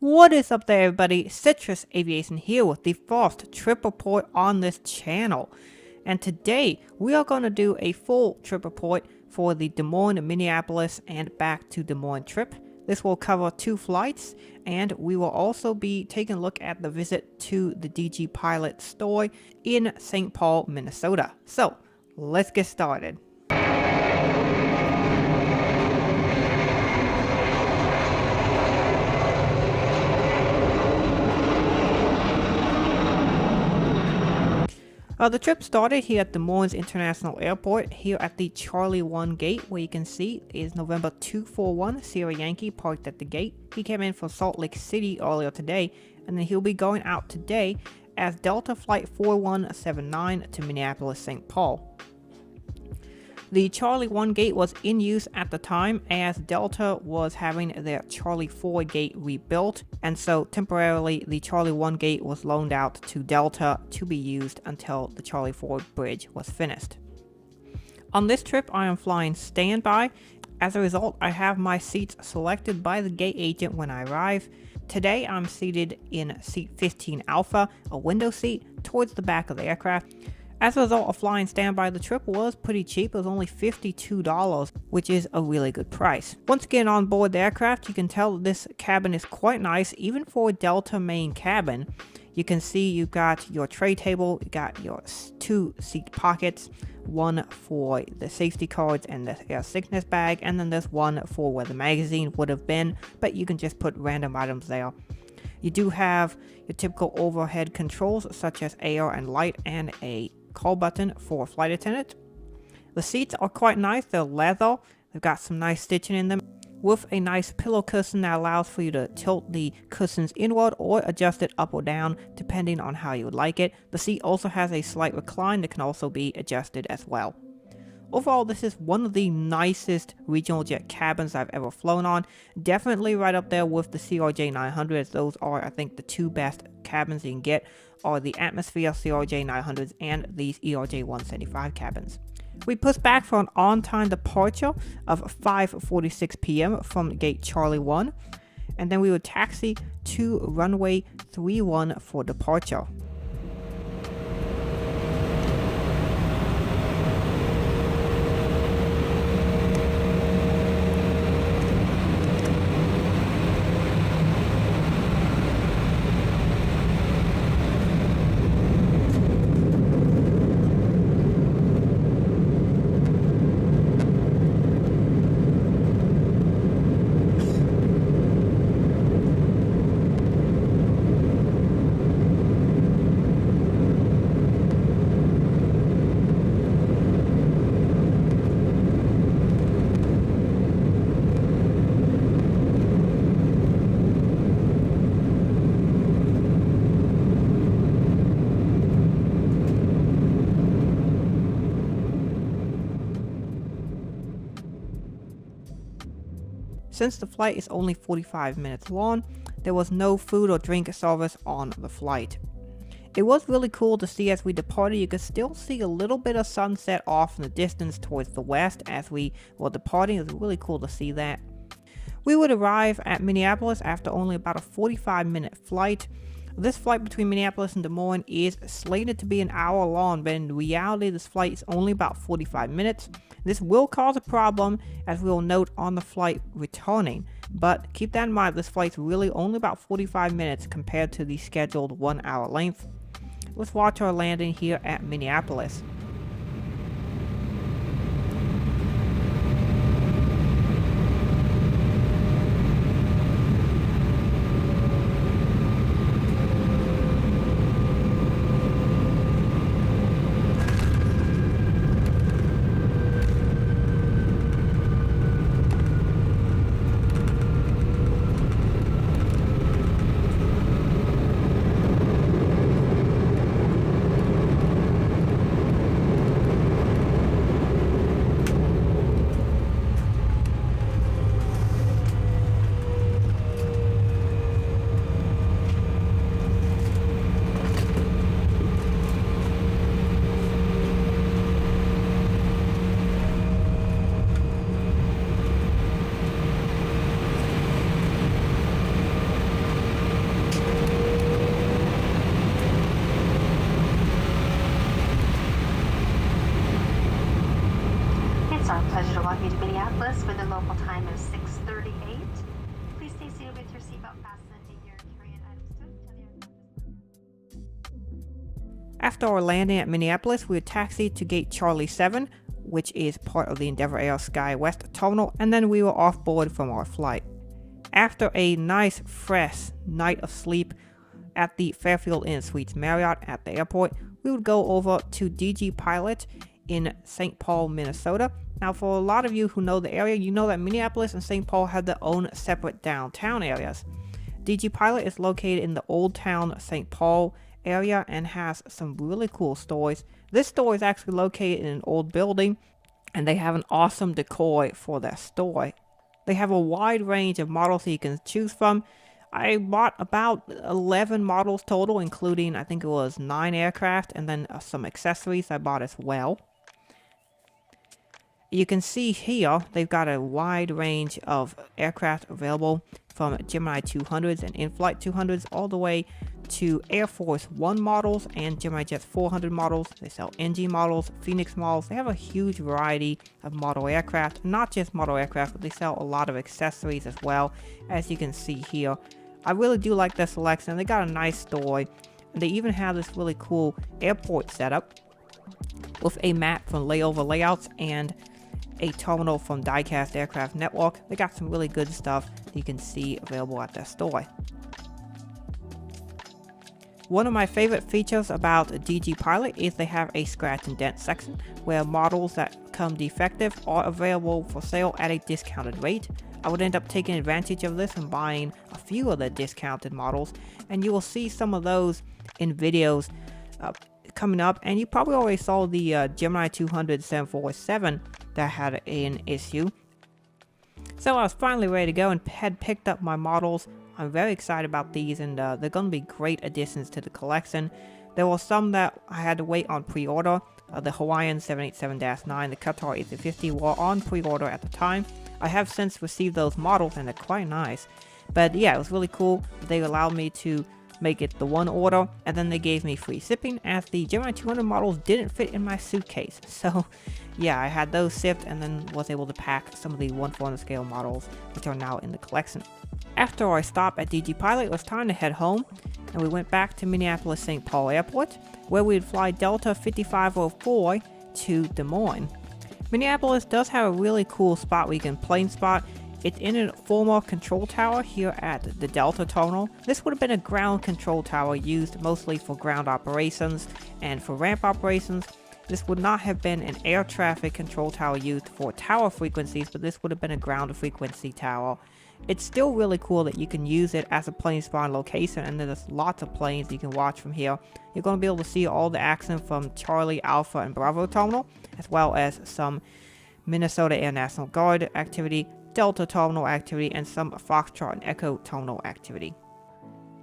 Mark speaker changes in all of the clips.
Speaker 1: What is up there, everybody? Citrus Aviation here with the first trip report on this channel. And today we are going to do a full trip report for the Des Moines, Minneapolis, and back to Des Moines trip. This will cover 2 flights, and we will also be taking a look at the visit to the DG Pilot store in St. Paul, Minnesota. So, let's get started. The trip started here at Des Moines International Airport, here at the Charlie 1 gate, where you can see is November 241 Sierra Yankee parked at the gate. He came in from Salt Lake City earlier today, and then he'll be going out today as Delta Flight 4179 to Minneapolis, St. Paul. The Charlie 1 gate was in use at the time as Delta was having their Charlie 4 gate rebuilt, and so temporarily the Charlie 1 gate was loaned out to Delta to be used until the Charlie 4 bridge was finished. On this trip I am flying standby. As a result, I have my seats selected by the gate agent when I arrive. Today I'm seated in seat 15 Alpha, a window seat towards the back of the aircraft. As a result of flying standby, the trip was pretty cheap. It was only $52, which is a really good price. Once again on board the aircraft, you can tell that this cabin is quite nice, even for a Delta main cabin. You can see you've got your tray table, you got your 2 seat pockets, one for the safety cards and the air sickness bag, and then there's one for where the magazine would have been, but you can just put random items there. You do have your typical overhead controls such as air and light and a call button for a flight attendant. The seats are quite nice. They're leather. They've got some nice stitching in them with a nice pillow cushion that allows for you to tilt the cushions inward or adjust it up or down depending on how you would like it. The seat also has a slight recline that can also be adjusted as well. Overall, this is one of the nicest regional jet cabins I've ever flown on. Definitely right up there with the CRJ900s. Those are, I think, the 2 best cabins you can get are the Atmosphere CRJ900s and these ERJ175 cabins. We pushed back for an on-time departure of 5:46 p.m. from gate Charlie 1, and then we would taxi to runway 31 for departure. Since the flight is only 45 minutes long, there was no food or drink service on the flight. It was really cool to see as we departed. You could still see a little bit of sunset off in the distance towards the west as we were departing. It was really cool to see that. We would arrive at Minneapolis after only about a 45-minute flight. This flight between Minneapolis and Des Moines is slated to be an hour long, but in reality this flight is only about 45 minutes. This will cause a problem, as we will note on the flight returning, but keep that in mind, this flight's really only about 45 minutes compared to the scheduled 1 hour length. Let's watch our landing here at Minneapolis. After our landing at Minneapolis, we taxied to gate Charlie 7, which is part of the Endeavor Air SkyWest terminal, and then we were off board from our flight. After a nice, fresh night of sleep at the Fairfield Inn Suites Marriott at the airport, we would go over to DG Pilot in St. Paul, Minnesota. Now, for a lot of you who know the area, you know that Minneapolis and St. Paul have their own separate downtown areas. DG Pilot is located in the Old Town St. Paul area and has some really cool stores. This store is actually located in an old building, and they have an awesome decor for their store. They have a wide range of models that you can choose from. I bought about 11 models total, including I think it was 9 aircraft and then some accessories I bought as well. You can see here they've got a wide range of aircraft available, from Gemini 200s and in-flight 200s all the way to Air Force One models and Gemini Jet 400 models. They sell NG models, Phoenix models. They have a huge variety of model aircraft, not just model aircraft, but they sell a lot of accessories as well, as you can see here. I really do like their selection. They got a nice store, and they even have this really cool airport setup with a map from layover layouts and a terminal from Diecast Aircraft Network. They got some really good stuff that you can see available at their store. One of my favorite features about DG Pilot is they have a scratch and dent section where models that come defective are available for sale at a discounted rate. I would end up taking advantage of this and buying a few of the discounted models, and you will see some of those in videos coming up. And you probably already saw the Gemini 200 747 that had an issue. So I was finally ready to go and had picked up my models. I'm very excited about these, and they're going to be great additions to the collection. There were some that I had to wait on pre-order. The Hawaiian 787-9, the Qatar A350 were on pre-order at the time. I have since received those models, and they're quite nice. But yeah, it was really cool. They allowed me to make it the one order, and then they gave me free shipping, as the Gemini 200 models didn't fit in my suitcase. So yeah, I had those shipped and then was able to pack some of the 1/400 scale models, which are now in the collection. After our stop at DG Pilot, it was time to head home, and we went back to Minneapolis St. Paul Airport, where we'd fly Delta 5504 to Des Moines. Minneapolis does have a really cool spot where you can plane spot. It's in a former control tower here at the Delta terminal. This would have been a ground control tower used mostly for ground operations and for ramp operations. This would not have been an air traffic control tower used for tower frequencies, but this would have been a ground frequency tower. It's still really cool that you can use it as a plane spawn location, and there's lots of planes you can watch from here. You're going to be able to see all the action from Charlie, Alpha, and Bravo terminal, as well as some Minnesota Air National Guard activity, Delta terminal activity, and some Foxtrot and Echo terminal activity.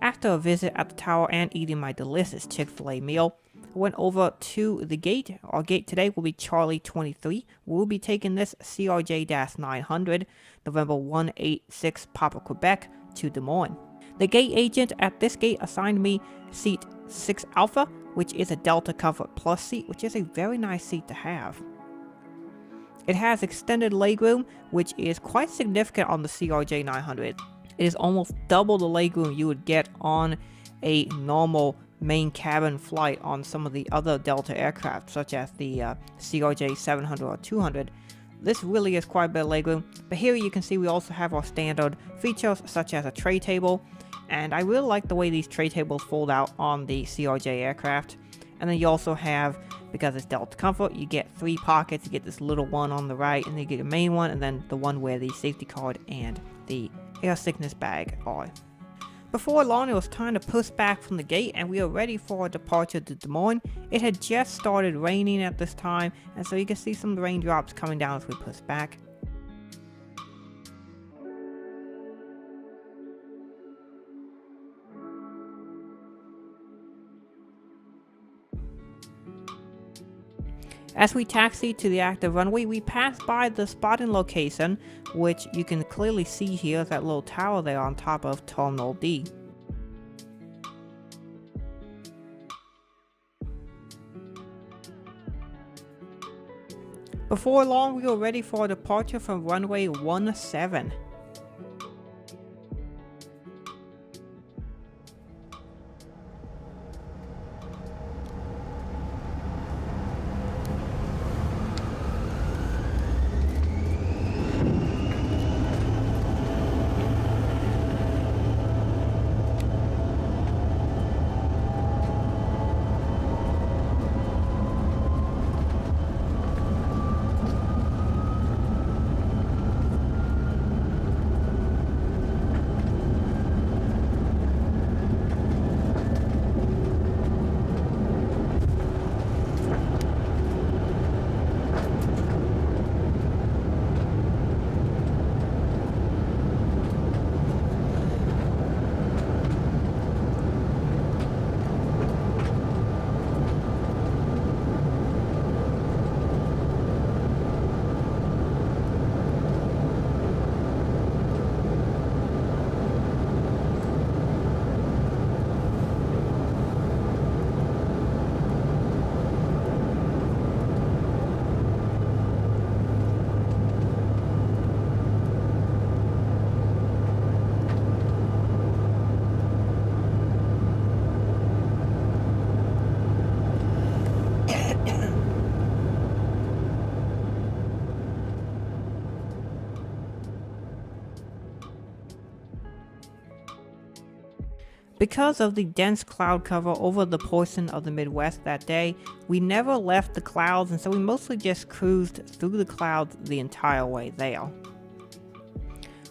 Speaker 1: After a visit at the tower and eating my delicious Chick-fil-A meal, I went over to the gate. Our gate today will be Charlie 23. We'll be taking this CRJ-900, November 186 Papa Quebec, to Des Moines. The gate agent at this gate assigned me seat 6 Alpha, which is a Delta Comfort Plus seat, which is a very nice seat to have. It has extended legroom, which is quite significant on the CRJ-900. It is almost double the legroom you would get on a normal main cabin flight on some of the other Delta aircraft, such as the CRJ-700 or 200. This really is quite a bit of legroom, but here you can see we also have our standard features such as a tray table, and I really like the way these tray tables fold out on the CRJ aircraft. And then you also have, because it's Delta Comfort, you get 3 pockets. You get this little one on the right, and then you get a main one, and then the one where the safety card and the air sickness bag are. Before long, it was time to push back from the gate, and we were ready for our departure to Des Moines. It had just started raining at this time, and so you can see some of the raindrops coming down as we push back. As we taxied to the active runway, we passed by the spotting location, which you can clearly see here, that little tower there on top of Terminal D. Before long, we were ready for departure from runway 17. Because of the dense cloud cover over the portion of the Midwest that day, we never left the clouds, and so we mostly just cruised through the clouds the entire way there.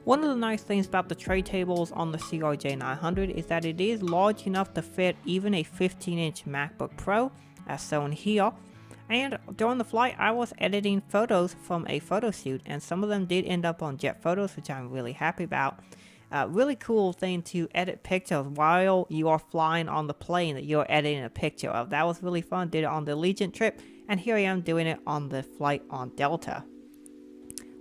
Speaker 1: One of the nice things about the tray tables on the CRJ900 is that it is large enough to fit even a 15-inch MacBook Pro, as shown here. And during the flight, I was editing photos from a photo shoot, and some of them did end up on Jet Photos, which I'm really happy about. Really cool thing to edit pictures while you are flying on the plane that you're editing a picture of. That was really fun. Did it on the Allegiant trip, and here I am doing it on the flight on Delta.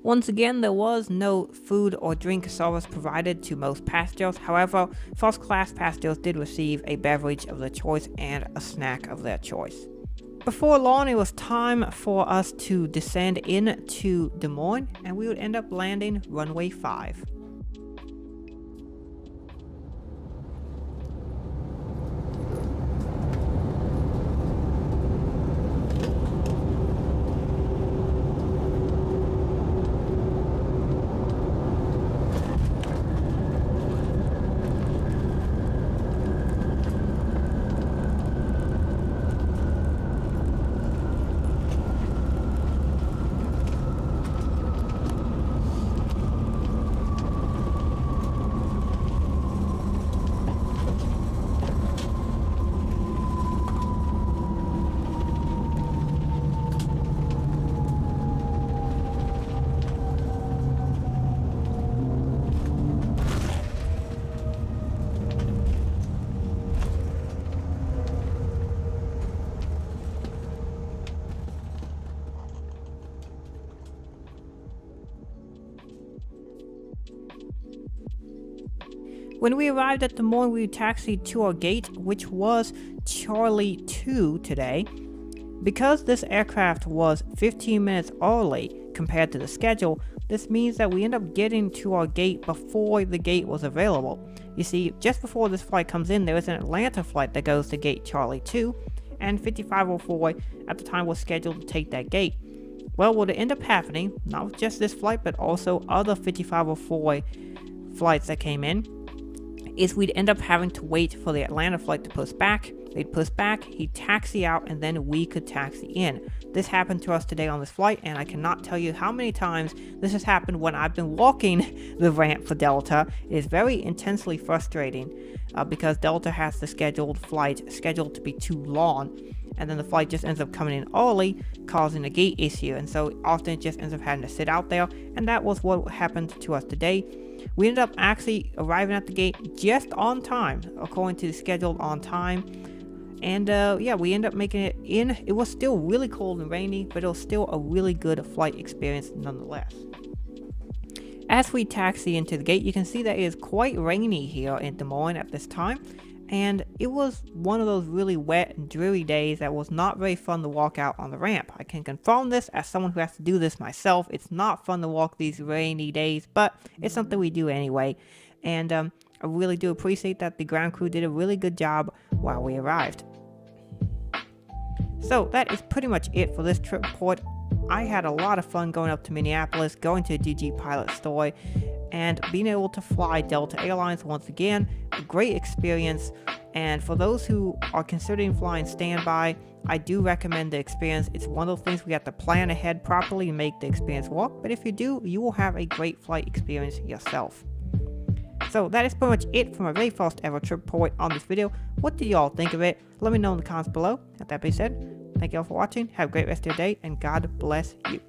Speaker 1: Once again, there was no food or drink service provided to most passengers. However, first class passengers did receive a beverage of their choice and a snack of their choice. Before long, it was time for us to descend into Des Moines, and we would end up landing runway 5. When we arrived at Des Moines, we taxied to our gate, which was Charlie 2 today. Because this aircraft was 15 minutes early compared to the schedule, this means that we end up getting to our gate before the gate was available. You see, just before this flight comes in, there is an Atlanta flight that goes to gate Charlie 2, and 5504 at the time was scheduled to take that gate. Well, what would end up happening, not just this flight, but also other 5504 flights that came in, is we'd end up having to wait for the Atlanta flight to push back. They'd push back, he'd taxi out, and then we could taxi in. This happened to us today on this flight, and I cannot tell you how many times this has happened when I've been walking the ramp for Delta. It is very intensely frustrating because Delta has the scheduled flight scheduled to be too long, and then the flight just ends up coming in early, causing a gate issue, and so often it just ends up having to sit out there, and that was what happened to us today. We ended up actually arriving at the gate just on time, according to the scheduled on time. And yeah, we ended up making it in. It was still really cold and rainy, but it was still a really good flight experience nonetheless. As we taxi into the gate, you can see that it is quite rainy here in Des Moines at this time. And it was one of those really wet and dreary days that was not very fun to walk out on the ramp. I can confirm this as someone who has to do this myself. It's not fun to walk these rainy days, but it's something we do anyway. And I really do appreciate that the ground crew did a really good job while we arrived. So that is pretty much it for this trip report. I had a lot of fun going up to Minneapolis, going to a DG Pilot store, and being able to fly Delta Airlines once again. A great experience, and for those who are considering flying standby, I do recommend the experience. It's one of those things we have to plan ahead properly and make the experience work, but if you do, you will have a great flight experience yourself. So that is pretty much it for my very first ever trip report on this video. What did y'all think of it? Let me know in the comments below. With that being said, thank you all for watching, have a great rest of your day, and God bless you.